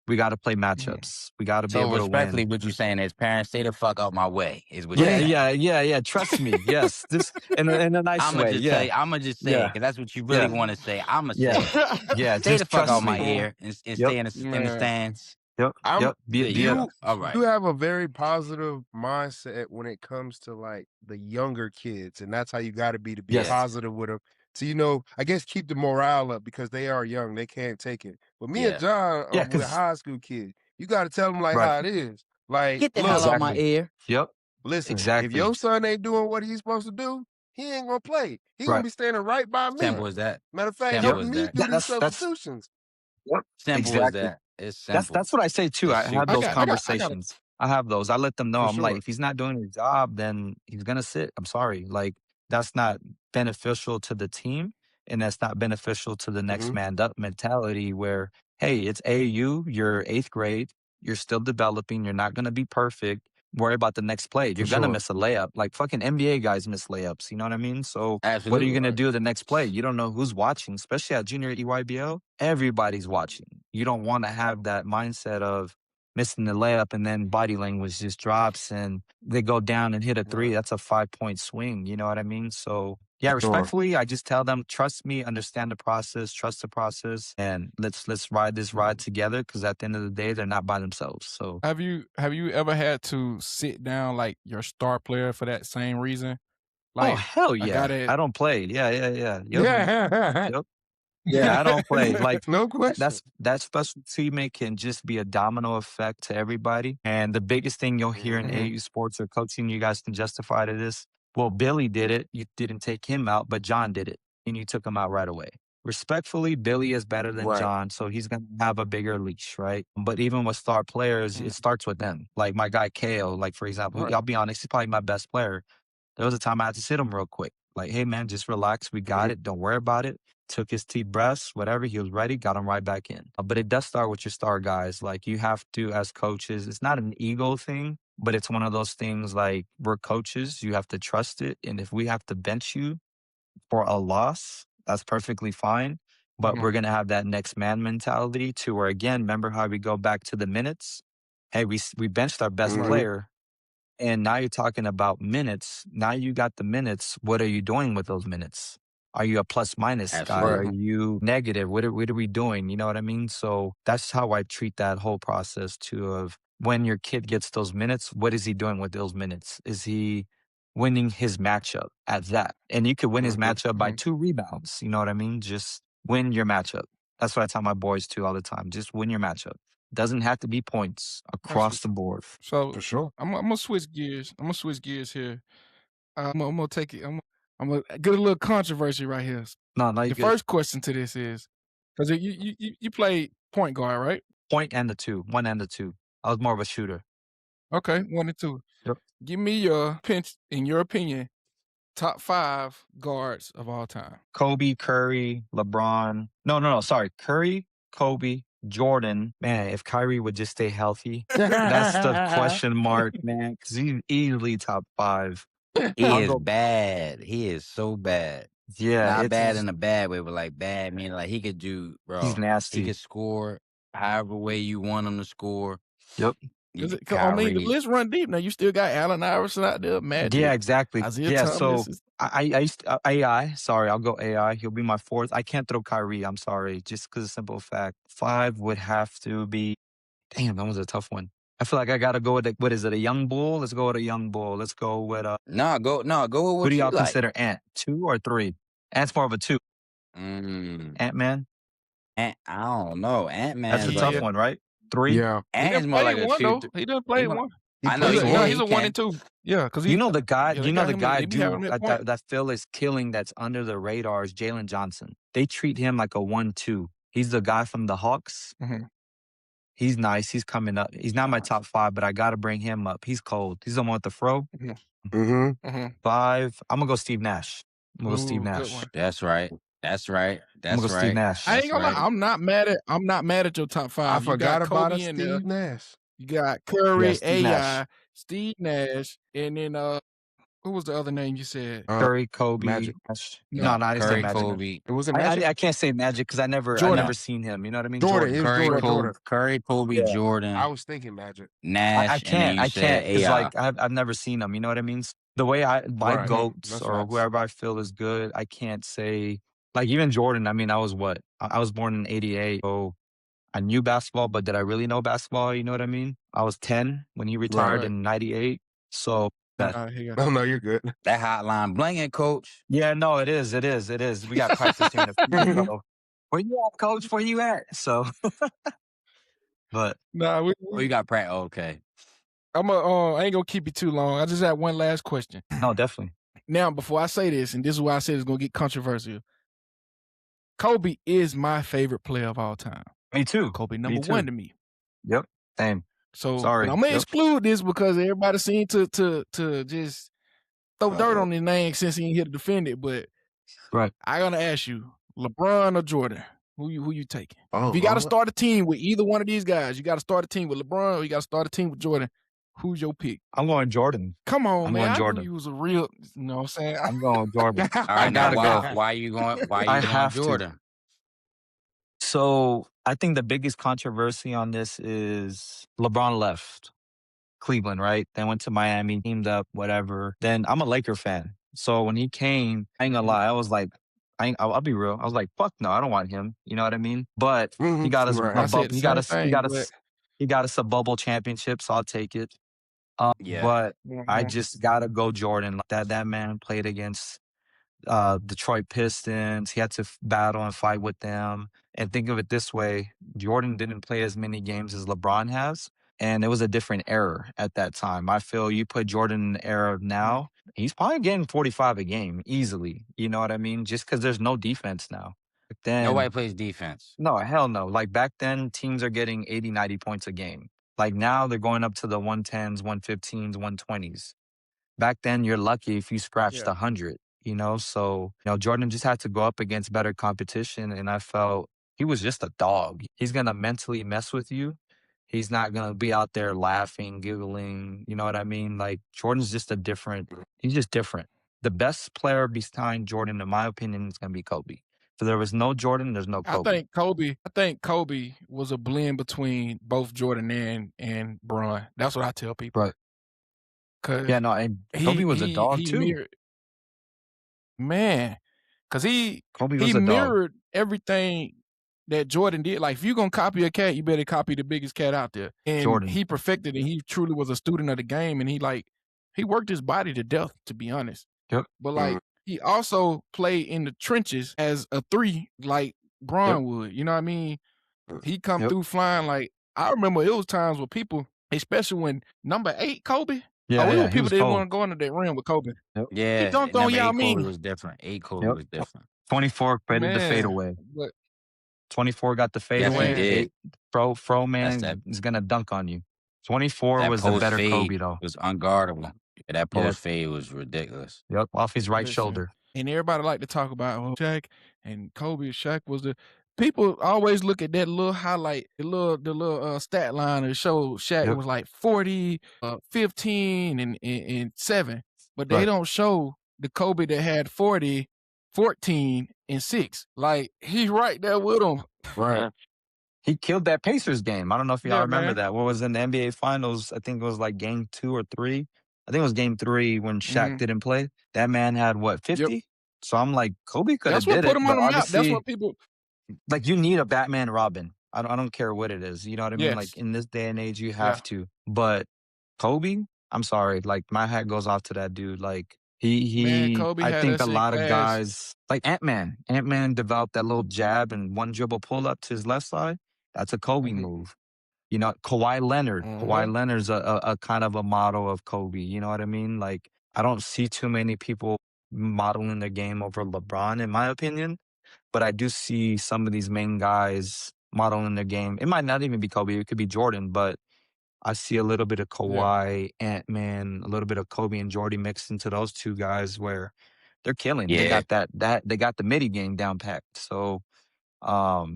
We got to play matchups. We got to be So able to respectfully, win. what you saying is, parents, stay the fuck out my way. Is what you're saying. Yeah. Trust me. Yes, this in a nice I'ma way. just Yeah, tell you. I'ma just say it because that's what you really want to say. I'ma say yeah, it. yeah. Stay the Just fuck out trust my me. ear and Yep. stay in the stands. Yep. I'm There you go. All right. you have a very positive mindset when it comes to like the younger kids, and that's how you got to be Yes. positive with them. So I guess keep the morale up because they are young, they can't take it. But me and Yeah. John are Yeah, with 'cause high school kids. You got to tell them like right. how it is. Like, Get the look, hell out my Exactly. ear. Yep. listen, if Exactly. your son ain't doing what he's supposed to do, he ain't gonna play. He gonna Right. be standing right by me. Simple as that. Matter of fact, Simple helping as me that. do these That's substitutions. yep. Simple as Exactly. that. It's simple. That's what I say too. It's I have super those simple. I got a conversations. I have those. I let them know. For I'm like, sure. if he's not doing his job, then he's gonna sit. I'm sorry. Like that's not beneficial to the team, and that's not beneficial to the next man up mentality. Where hey, it's AU. You're 8th grade. You're still developing. You're not gonna be perfect. Worry about the next play. For You're gonna sure. miss a layup. Like fucking NBA guys miss layups. You know what I mean? So what are you Absolutely. gonna do the next play? You don't know who's watching, especially at junior EYBL. Everybody's watching. You don't want to have that mindset of missing the layup and then body language just drops and they go down and hit a three. Right. That's a 5-point swing. You know what I mean? So yeah, For sure. respectfully, I just tell them, trust me, understand the process, trust the process, and let's ride this ride together. Because at the end of the day, they're not by themselves. So Have you ever had to sit down like your star player for that same reason? oh Like hell a guy yeah, that I don't play. Yeah. Yep. Yeah. Yep. Yeah, I don't play. Like No question. that special teammate can just be a domino effect to everybody. And the biggest thing you'll hear in AU sports or coaching, you guys can justify to this. Well, Billy did it. You didn't take him out, but John did it, and you took him out right away. Respectfully, Billy is better than Right. John, so he's gonna have a bigger leash, right? But even with star players, it starts with them. Like my guy Kale, like for example, Right. I'll be honest, he's probably my best player. There was a time I had to sit him real quick. Like, hey man, just relax. We got it. Don't worry about it. Took his deep breaths, whatever. He was ready, got him right back in. But it does start with your star guys. Like you have to, as coaches, it's not an ego thing, but it's one of those things like we're coaches. You have to trust it. And if we have to bench you for a loss, that's perfectly fine. But we're going to have that next man mentality to where, again, remember how we go back to the minutes? Hey, we benched our best player. And now you're talking about minutes. Now you got the minutes. What are you doing with those minutes? Are you a plus minus guy? Are Absolutely. you negative? What are we doing? You know what I mean? So that's how I treat that whole process too of when your kid gets those minutes, what is he doing with those minutes? Is he winning his matchup at that? And you could win his matchup by 2 rebounds. You know what I mean? Just win your matchup. That's what I tell my boys too all the time. Just win your matchup. Doesn't have to be points across the board. So For sure. I'm gonna switch gears. I'm gonna switch gears here. I'm gonna take it. I'm gonna get a little controversy right here. No, you The good. first question to this is because you play point guard, right? Point and the 2, 1 and the 2. I was more of a shooter. Okay, 1 and 2. Yep. Give me your in your opinion, top 5 guards of all time. Kobe, Curry, LeBron. No. Sorry. Curry, Kobe, Jordan. Man, if Kyrie would just stay healthy, that's the question mark, man. Because he's easily top 5. He I'll is go. bad. He is so bad. Yeah, Not it's bad in a bad way, but like bad meaning like he could do, he's bro. He nasty. could score however way you want him to score. Yep. You, I mean, the Kyrie. list run deep. Now you still got Allen Iverson out there, Magic. Yeah, exactly. Isaiah Yeah, Thomas. so I used to, AI. Sorry, I'll go AI. He'll be my 4th. I can't throw Kyrie. I'm sorry, just because of simple fact. 5 would have to be. Damn, that was a tough one. I feel like I gotta go with what is it? A young bull? Let's go with a young bull. Let's go with Go with who what do you y'all like. consider Ant? 2 or 3? Ant's more of a 2. Ant-Man. I don't know. Ant-Man That's a is like tough a one, right? 3. Yeah. Ant He is didn't more play like a one 2. though. He didn't play one. He I know played he four. He's a 1 can. and 2. Yeah, because You know the guy. they You know got the him. guy They be having him at point. that feel is killing. That's under the radar is Jalen Johnson. They treat him like a 1-2. He's the guy from the Hawks. He's nice. He's coming up. He's not my top 5, but I gotta bring him up. He's cold. He's the one with the fro. 5. I'm gonna go Steve Nash. I'm gonna go Steve Good Nash. one. That's right. I'm gonna go Steve Nash. I ain't gonna lie. I'm not mad at your top 5. I forgot you got about Kobe a in there. Steve Nash. You got Curry, Steve Nash. AI, Steve Nash, and then who was the other name you said? Curry, Kobe, Magic. Nash. No, I didn't say Curry, Magic. Kobe. It wasn't Magic. I can't say Magic because I Jordan. never seen him. You know what I mean? Jordan. It was Jordan. Curry, Kobe, Yeah. Jordan, I was thinking Magic. Nash, I and then you said can't. It's AI. like I've never seen him. You know what I mean? The way my Right. goats That's or facts. whoever I feel is good, I can't say like even Jordan. I mean, I was born in '88, so I knew basketball, but did I really know basketball? You know what I mean? I was 10 when he retired in '98, so that. No, you're good. That hotline blinging, coach. Yeah, no, it is. We got practice here in the future. So, where you at, coach? Where you at? So, but Nah, you got practice. Okay. I ain't gonna keep you too long. I just have one last question. No, definitely. Now, before I say this, and this is why I said it's gonna get controversial. Kobe is my favorite player of all time. Me too. Kobe number 1 to me. Yep. Same. So, Sorry. but I'm gonna Yep. exclude this because everybody seemed to just throw dirt on his name since he ain't here to defend it. But Right. I gotta ask you, LeBron or Jordan, who you taking? Oh, If you got to Lord. start a team with either one of these guys, you got to start a team with LeBron or you got to start a team with Jordan. Who's your pick? I'm going Jordan. Come on, I'm man. going I knew Jordan. you was a real. You know what I'm saying? I'm going Jordan. All I right, now gotta go. why you going? Why I you going have to. Jordan? So I think the biggest controversy on this is LeBron left Cleveland, right? Then went to Miami, teamed up, whatever. Then I'm a Laker fan. So when he came, I ain't gonna lie, I was like, I'll be real. I was like, fuck no, I don't want him. You know what I mean? But he got us Right. I said the he got same us he thing, got but us he got us a bubble championship, so I'll take it. Yeah. But I Mhm. just gotta go Jordan. That man played against Detroit Pistons. He had to battle and fight with them. And think of it this way, Jordan didn't play as many games as LeBron has. And it was a different era at that time. I feel you put Jordan in the era of now, he's probably getting 45 a game easily. You know what I mean? Just because there's no defense now. Back Nobody then, plays defense. no, hell no. Like back then, teams are getting 80, 90 points a game. Like now, they're going up to the 110s, 115s, 120s. Back then, you're lucky if you scratched yeah. 100, you know? So, Jordan just had to go up against better competition. And I felt he was just a dog. He's going to mentally mess with you. He's not going to be out there laughing, giggling. You know what I mean? Like, Jordan's just he's just different. The best player behind Jordan, in my opinion, is going to be Kobe. So there was no Jordan, there's no I Kobe. think Kobe was a blend between both Jordan and Bron. That's what I tell people. Right. Cause Yeah, no, and Kobe was a dog too. mirrored, man. Cause he Kobe was a dog. mirrored everything that Jordan did. Like if you're gonna copy a cat, you better copy the biggest cat out there. And Jordan. he perfected it. He truly was a student of the game, and he worked his body to death, to be honest. Yep. But like he also played in the trenches as a 3, like Bron would. You know what I mean? He come through flying. Like I remember it was times where people, especially when number 8 Kobe. Yeah, it was he people was that didn't cold. want to go into that rim with Kobe. Yep. He Yeah, dunked on number Yao 8 Kobe Ming. was different. 8 Kobe Yep. was different. 24 created the Man, fadeaway. but 24 got the Yes, he fadeaway. did. Fro That's man is gonna dunk on you. 24 that was the post better fade Kobe though. was unguardable. Yeah, that Yeah. post fade was ridiculous. Yep, off his right listen, shoulder. and everybody like to talk about Shaq and Kobe. Shaq was the people always look at that little highlight, the little stat line that showed Shaq Yep. was like 40, 15, and 7, but they Right. don't show the Kobe that had 40, 14, and 6. Like he's right there with him. Right. He killed that Pacers game. I don't know if y'all Yeah, remember man. that. What was in the NBA Finals? I think it was like game 2 or 3. I think it was game 3 when Shaq didn't play. That man had what, 50? So I'm like, Kobe could have That's what did put it, him but on the map. That's obviously, what people. like you need a Batman Robin. I don't care what it is. You know what I mean? Yes. Like in this day and age, you have to. But Kobe, I'm sorry. Like my hat goes off to that dude. Like Man, Kobe I had think us a in lot of class. guys like Ant-Man. Ant-Man developed that little jab and one dribble pull up to his left side. That's a Kobe move. You know, Kawhi Leonard. Kawhi Leonard's a kind of a model of Kobe. You know what I mean? Like I don't see too many people modeling their game over LeBron, in my opinion. But I do see some of these main guys modeling their game. It might not even be Kobe. It could be Jordan, but I see a little bit of Kawhi, Ant-Man, a little bit of Kobe and Jordy mixed into those two guys where they're killing. They Yeah. got they got the midi game down packed. So All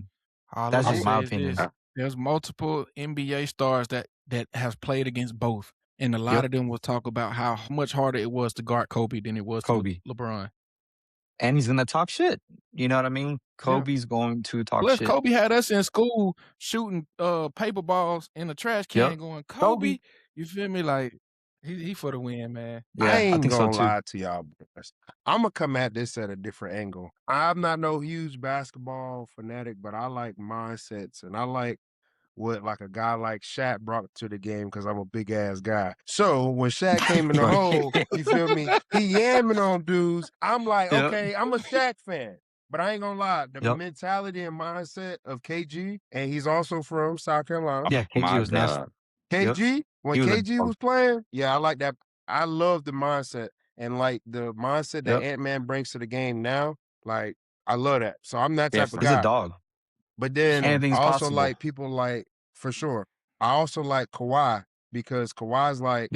that's I'm just gonna my say opinion. is this: there's multiple NBA stars that has played against both, and a lot of them will talk about how much harder it was to guard Kobe than it was to LeBron. And he's gonna talk shit. You know what I mean? Kobe's going to talk Plus, shit. Kobe had us in school shooting paper balls in the trash can, going Kobe. You feel me? Like he for the win, man. Yeah, I ain't think so gonna too. lie to y'all, boys. I'm gonna come at this at a different angle. I'm not no huge basketball fanatic, but I like mindsets and I like what like a guy like Shaq brought to the game because I'm a big ass guy. So when Shaq came in the hole, you feel me? He yamming on dudes. I'm like, okay, I'm a Shaq fan. But I ain't gonna lie, the mentality and mindset of KG, and he's also from South Carolina. Yeah, KG was nasty. KG, when He was a KG dog. was playing, yeah, I like that. I love the mindset and like the mindset that Ant-Man brings to the game now. Like, I love that. So I'm that type of He's guy. a dog. But then Anything's I also possible. like people like, for sure. I also like Kawhi because Kawhi's like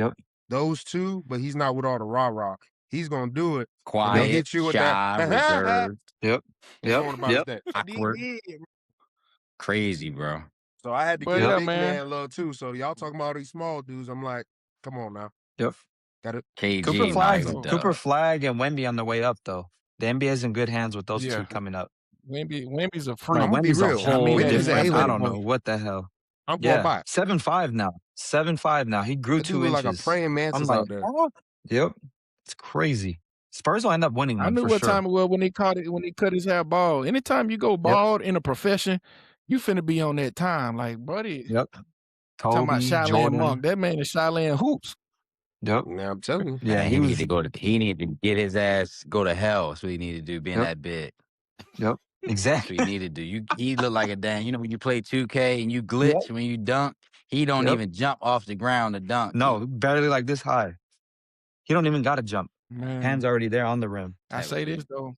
those two, but he's not with all the rah-rah. He's gonna do it, and he'll Quiet, hit you with that. shy, reserved, Yep. Going about his day. awkward, crazy, bro. So I had to But give yeah, big man. man love too. So y'all talking about all these small dudes? I'm like, come on now. Yep. Got it. Cooper KG, nah, he's a Flag, Cooper dub. Flag, and Wemby on the way up though. The NBA is in good hands with those Yeah. two coming up. Wemby's a No, freak. I'm gonna be Wemby's a real. I mean whole that Wemby's an in different. every I A-list. don't know way. what the hell. I'm going by it. 7'5" now. 7'5" now. He grew That dude 2 look like a inches. praying I'm mantis like, out there. oh, yep. It's crazy. Spurs will end up winning I one knew for what sure. time it was when he cut his hair bald. Anytime you go bald in a profession, you finna be on that time. Like, buddy. Yep. Talking about Kobe, Shaolin Jordan. Monk. That man is Shaolin Hoops. Yep. Now I'm telling you. Yeah, Man, he he was. needed to get his ass go to hell. That's what he needed to do, being Yep. that big. Yep. That's Exactly. what he needed to do. He looked like a damn, when you play 2K and you Yep. glitch when you dunk, he don't Yep. even jump off the ground to dunk. No, barely like this high. He don't even got to jump. Man, Hands already there on the rim. I say this though.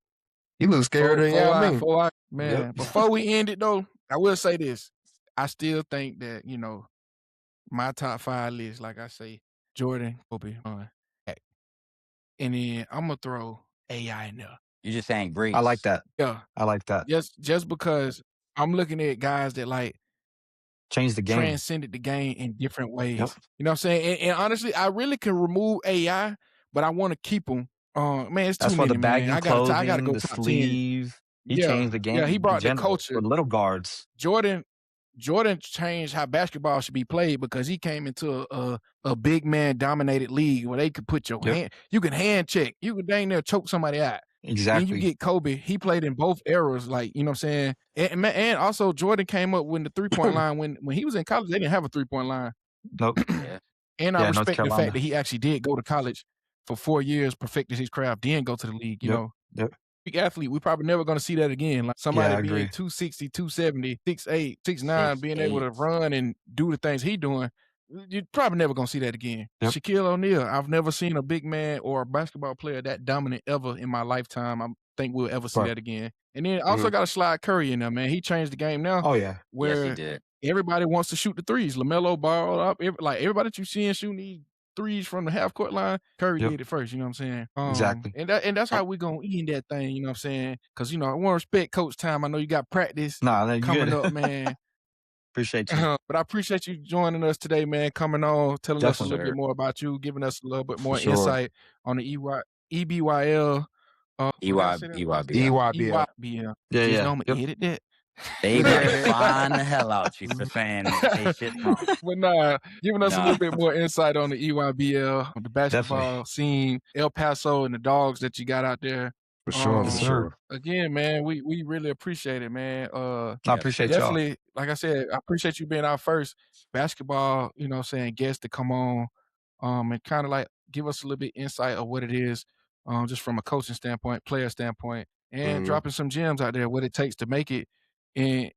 He looks scarier than Yao Ming. Man, before we end it though, I will say this. I still think that, my top 5 list, like I say, Jordan, Kobe, and then I'm gonna throw AI in there. You're just saying greats. I like that. Yeah. I like that. Just because I'm looking at guys that like Change the game. transcended the game in different ways. Yep. You know what I'm saying? And honestly, I really can remove AI, but I want to keep them. Man, it's too That's why many, the baggy man. I gotta go clothing, the top 10. sleeve. He changed the game. Yeah, he brought the general culture. for little guards. Jordan changed how basketball should be played because he came into a big man dominated league where they could put your hand. You can hand check. You could dang near choke somebody out. Exactly. Then you get Kobe. He played in both eras, like, you know what I'm saying? And also Jordan came up with the 3-point line when he was in college. They didn't have a 3-point line. Nope. And I North respect the Carolina. fact that he actually did go to college for 4 years, perfected his craft, then go to the league, you know. Yep. Big athlete, we're probably never going to see that again. Like somebody I being agree. 260, 270, 6'8", 6'9", being able to run and do the things he doing. You're probably never going to see that again. Yep. Shaquille O'Neal, I've never seen a big man or a basketball player that dominant ever in my lifetime. I think we'll ever see that again. And then also got to slide Curry in there, man. He changed the game now. Oh, yeah. Where Yes, he did. everybody wants to shoot the threes. LaMelo ball up. Like everybody that you seeing shooting these threes from the half court line, Curry did it first, you know what I'm saying? Exactly. And that's how we gonna end that thing, you know what I'm saying? Because, I want to respect Coach time. I know you got practice coming up, man. Appreciate you. But I appreciate you joining us today, man, coming on, telling us a little bit more about you, giving us a little bit more insight on the EBYL. EYBL. Yeah. Just know I'm gonna edit that. They better find the hell out you for saying they shit wrong. But giving us a little bit more insight on the EYBL, the basketball scene, El Paso, and the dogs that you got out there. For sure, for sure. Again, man, we really appreciate it, man. I appreciate definitely, y'all. like I said, I appreciate you being our first basketball, guest to come on, and kind of like give us a little bit insight of what it is, just from a coaching standpoint, player standpoint, and dropping some gems out there, what it takes to make it in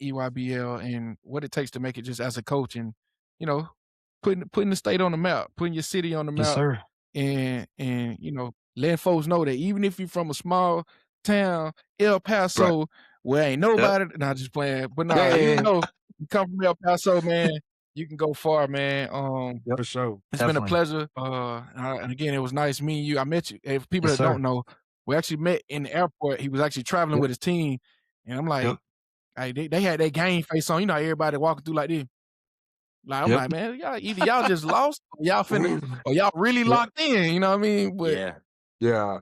EYBL and what it takes to make it just as a coach, and putting the state on the map, putting your city on the map. Yes, sir. And letting folks know that even if you're from a small town, El Paso, where ain't nobody, not just playing, but you come from El Paso, man, you can go far, man. For sure. It's been a pleasure. And again, it was nice meeting you. I met you. If people that don't know, we actually met in the airport. He was actually traveling with his team, and I'm like, hey, they had their game face on. You know, everybody walking through like this. Like, I'm like, man, either y'all just lost, or y'all finna, or y'all really locked in. You know what I mean? But yeah.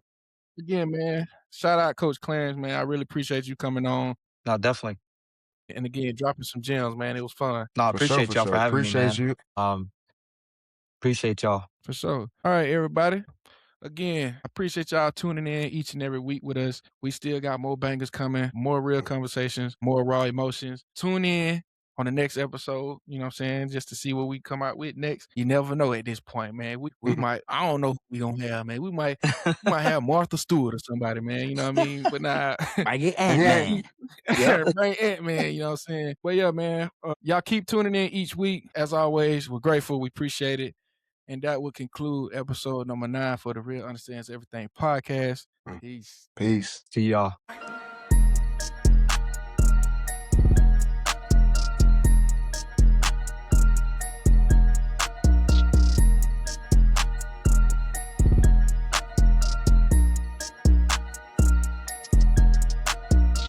Again, man, shout out Coach Clarence, man. I really appreciate you coming on. No, definitely. And again, dropping some gems, man. It was fun. No, I appreciate y'all for having me, man. You. Appreciate y'all. For sure. All right, everybody. Again, I appreciate y'all tuning in each and every week with us. We still got more bangers coming, more real conversations, more raw emotions. Tune in on the next episode, you know what I'm saying, just to see what we come out with next. You never know at this point, man. We might, I don't know who we gonna have, man. We might have Martha Stewart or somebody, man. You know what I mean? But I get Ant-Man. Bring Ant-Man, you know what I'm saying? But yeah, man, y'all keep tuning in each week. As always, we're grateful. We appreciate it. And that will conclude episode number 9 for the Real Understands Everything podcast. Peace. Peace. See y'all.